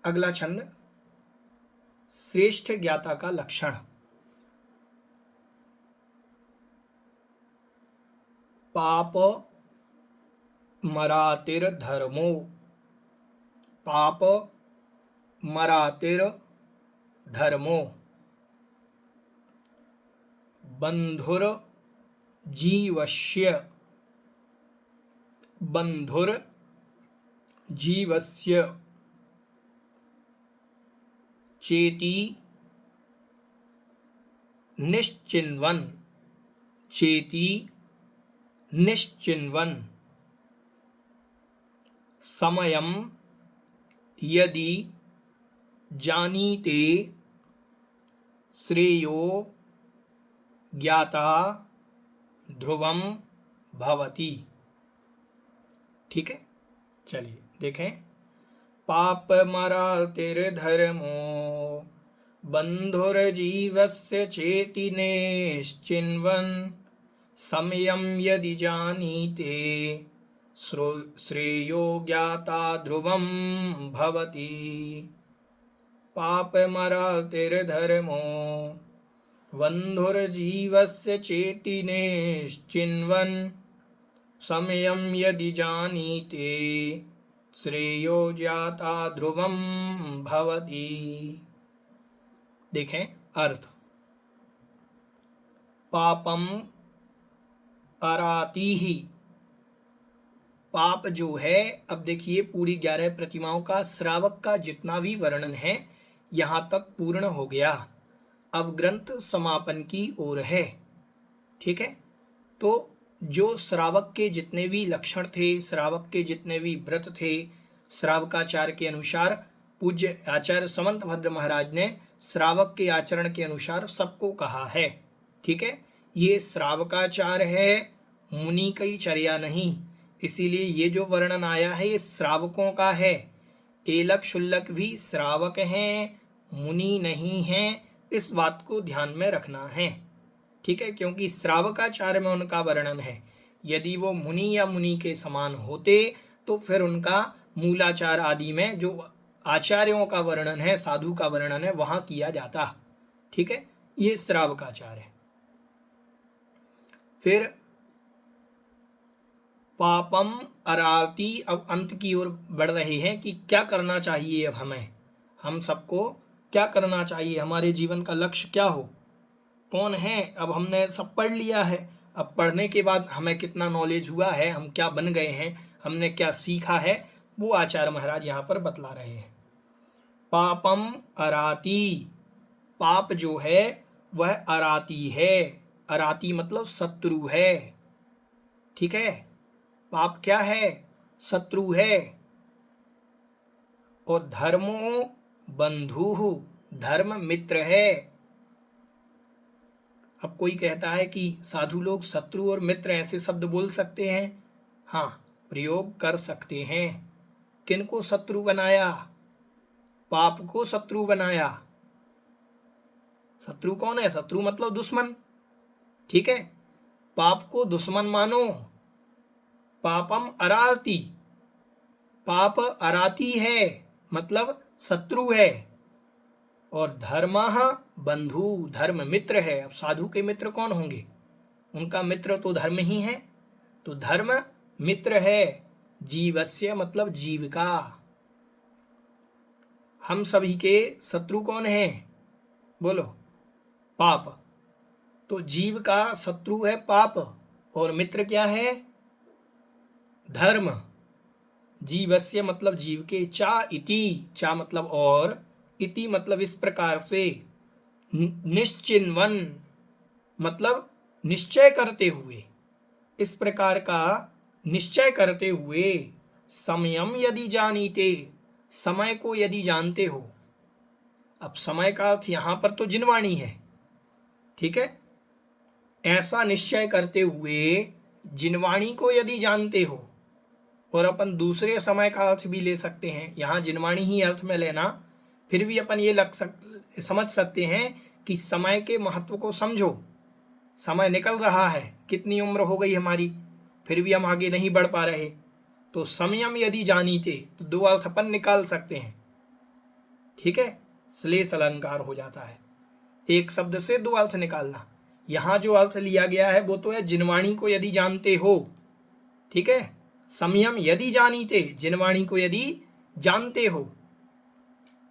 अगला छंद, श्रेष्ठ ज्ञाता का लक्षण। पाप मरातिर्धर्मो, पाप मरातिर्धर्मो, बन्धुर्जीवस्य, बन्धुर्जीवस्य, चेति निश्चिन्वन्, चेति निश्चिन्वन्, समयं यदि जानीते श्रेयो ज्ञाता ध्रुवं भवति। ठीक है, चलिए देखें। पापमरातिर्धर्मो बन्धुर्जीवस्य चेति निश्चिन्वन्, समयं यदि जानीते श्रेयो ज्ञाता ध्रुवं भवति। पापमरातिर्धर्मो बन्धुर्जीवस्य चेति निश्चिन्वन्, समयं यदि जानीते श्रेयो ज्ञाता ध्रुवं भवति। देखें अर्थ। पापम अरातिः, पाप जो है, अब देखिए पूरी 11 प्रतिमाओं का श्रावक का जितना भी वर्णन है यहाँ तक पूर्ण हो गया। अब ग्रंथ समापन की ओर है। ठीक है, तो जो श्रावक के जितने भी लक्षण थे, श्रावक के जितने भी व्रत थे, श्रावकाचार के अनुसार पूज्य आचार्य समंतभद्र महाराज ने श्रावक के आचरण के अनुसार सबको कहा है। ठीक है, ये श्रावकाचार है, मुनि की चर्या नहीं। इसीलिए ये जो वर्णन आया है ये श्रावकों का है। एलक शुल्लक भी श्रावक हैं, मुनि नहीं हैं, इस बात को ध्यान में रखना है। ठीक है, क्योंकि श्रावकाचार में उनका वर्णन है। यदि वो मुनि या मुनि के समान होते तो फिर उनका मूलाचार आदि में जो आचार्यों का वर्णन है, साधु का वर्णन है, वहां किया जाता। ठीक है, ये श्रावकाचार है। फिर पापम अराति, अब अंत की ओर बढ़ रहे हैं कि क्या करना चाहिए। अब हम सबको क्या करना चाहिए, हमारे जीवन का लक्ष्य क्या हो, कौन है। अब हमने सब पढ़ लिया है, अब पढ़ने के बाद हमें कितना नॉलेज हुआ है, हम क्या बन गए हैं, हमने क्या सीखा है, वो आचार्य महाराज यहाँ पर बतला रहे हैं। पापम अराति, पाप जो है वह अराति है। अराति मतलब शत्रु है। ठीक है, पाप क्या है, शत्रु है। और धर्मो बंधु, धर्म मित्र है। अब कोई कहता है कि साधु लोग शत्रु और मित्र ऐसे शब्द बोल सकते हैं। हाँ, प्रयोग कर सकते हैं। किनको शत्रु बनाया, पाप को शत्रु बनाया। शत्रु कौन है, शत्रु मतलब दुश्मन। ठीक है, पाप को दुश्मन मानो। पापम अराति, पाप अराति है मतलब शत्रु है। और धर्मः बंधु, धर्म मित्र है। अब साधु के मित्र कौन होंगे, उनका मित्र तो धर्म ही है। तो धर्म मित्र है। जीवस्य मतलब जीव का। हम सभी के शत्रु कौन है, बोलो, पाप। तो जीव का शत्रु है पाप, और मित्र क्या है, धर्म। जीवस्य मतलब जीव के। चा इति, चा मतलब और, इति मतलब इस प्रकार से। निश्चिन्वन मतलब निश्चय करते हुए, इस प्रकार का निश्चय करते हुए। समयम यदि जानीते, समय को यदि जानते हो। अब समय का अर्थ यहाँ पर तो जिनवाणी है। ठीक है, ऐसा निश्चय करते हुए जिनवाणी को यदि जानते हो। और अपन दूसरे समय का अर्थ भी ले सकते हैं, यहाँ जिनवाणी ही अर्थ में लेना। फिर भी अपन ये समझ सकते हैं कि समय के महत्व को समझो। समय निकल रहा है, कितनी उम्र हो गई हमारी, फिर भी हम आगे नहीं बढ़ पा रहे। तो समयम यदि जानीते, तो दो अर्थ अपन निकाल सकते हैं। ठीक है, श्लेष अलंकार हो जाता है। एक शब्द से दो अर्थ निकालना। यहाँ जो अर्थ लिया गया है वो तो है जिनवाणी को यदि जानते हो, ठीक है। संयम यदि जानीते, जिनवाणी को यदि जानते हो,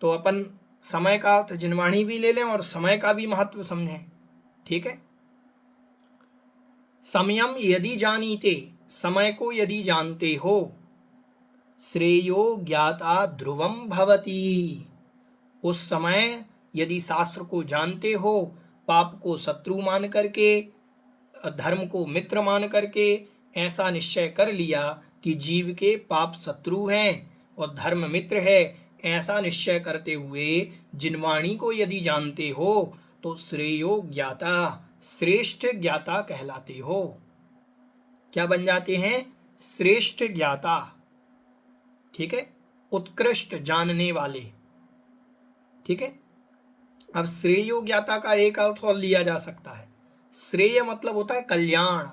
तो अपन समय का अर्थ जिनवाणी भी ले लें और समय का भी महत्व समझें, ठीक है। संयम यदि जानीते, समय को यदि जानते हो, श्रेयो ज्ञाता ध्रुवम भवति, उस समय यदि शास्त्र को जानते हो, पाप को शत्रु मान करके, धर्म को मित्र मान करके ऐसा निश्चय कर लिया कि जीव के पाप शत्रु हैं और धर्म मित्र है, ऐसा निश्चय करते हुए जिनवाणी को यदि जानते हो तो श्रेयो ज्ञाता, श्रेष्ठ ज्ञाता कहलाते हो। क्या बन जाते हैं? श्रेष्ठ ज्ञाता, ठीक है, उत्कृष्ट जानने वाले, ठीक है। अब श्रेयो ज्ञाता का एक अर्थ और लिया जा सकता है। श्रेय मतलब होता है कल्याण,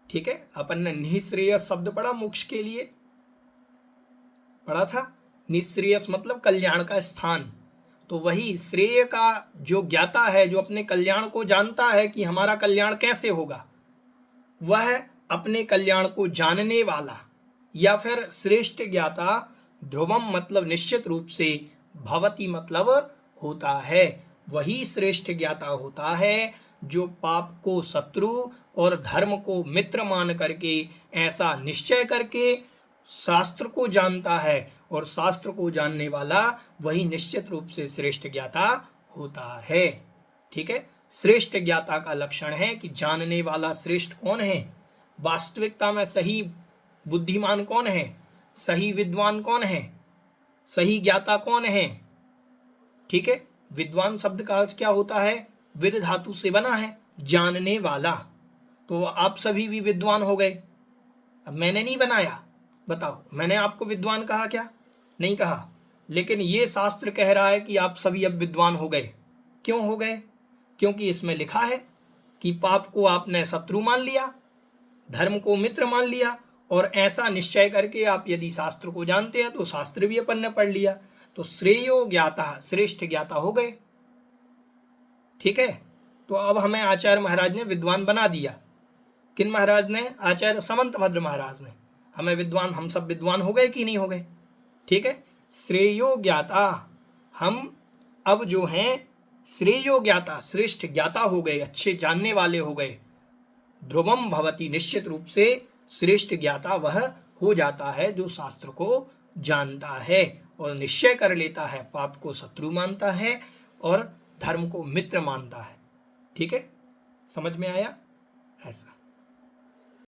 ठीक है। अपन ने निःश्रेयस शब्द पढ़ा, मोक्ष के लिए पढ़ा था। निःश्रेयस मतलब कल्याण का स्थान, तो वही श्रेय का जो ज्ञाता है, जो अपने कल्याण को जानता है कि हमारा कल्याण कैसे होगा, वह अपने कल्याण को जानने वाला, या फिर श्रेष्ठ ज्ञाता। ध्रुवम मतलब निश्चित रूप से, भवति मतलब होता है, वही श्रेष्ठ ज्ञाता होता है जो पाप को शत्रु और धर्म को मित्र मान करके ऐसा निश्चय करके शास्त्र को जानता है, और शास्त्र को जानने वाला वही निश्चित रूप से श्रेष्ठ ज्ञाता होता है, ठीक है। श्रेष्ठ ज्ञाता का लक्षण है कि जानने वाला श्रेष्ठ कौन है, वास्तविकता में सही बुद्धिमान कौन है, सही विद्वान कौन है, सही ज्ञाता कौन है, ठीक है। विद्वान शब्द का अर्थ क्या होता है? विद धातु से बना है, जानने वाला। तो आप सभी भी विद्वान हो गए। अब मैंने नहीं बनाया, बताओ, मैंने आपको विद्वान कहा क्या? नहीं कहा, लेकिन ये शास्त्र कह रहा है कि आप सभी अब विद्वान हो गए। क्यों हो गए? क्योंकि इसमें लिखा है कि पाप को आपने शत्रु मान लिया, धर्म को मित्र मान लिया, और ऐसा निश्चय करके आप यदि शास्त्र को जानते हैं तो शास्त्र भी अपन ने पढ़ लिया, तो श्रेयो ज्ञाता, श्रेष्ठ ज्ञाता हो गए, ठीक है। तो अब हमें आचार्य महाराज ने विद्वान बना दिया। किन महाराज ने? आचार्य समंतभद्र महाराज ने। हमें विद्वान, हम सब विद्वान हो गए कि नहीं हो गए? ठीक है। श्रेयो ज्ञाता, हम अब जो हैं श्रेयो ज्ञाता, श्रेष्ठ ज्ञाता हो गए, अच्छे जानने वाले हो गए। ध्रुवम भवति, निश्चित रूप से श्रेष्ठ ज्ञाता वह हो जाता है जो शास्त्र को जानता है और निश्चय कर लेता है, पाप को शत्रु मानता है और धर्म को मित्र मानता है, ठीक है। समझ में आया? ऐसा।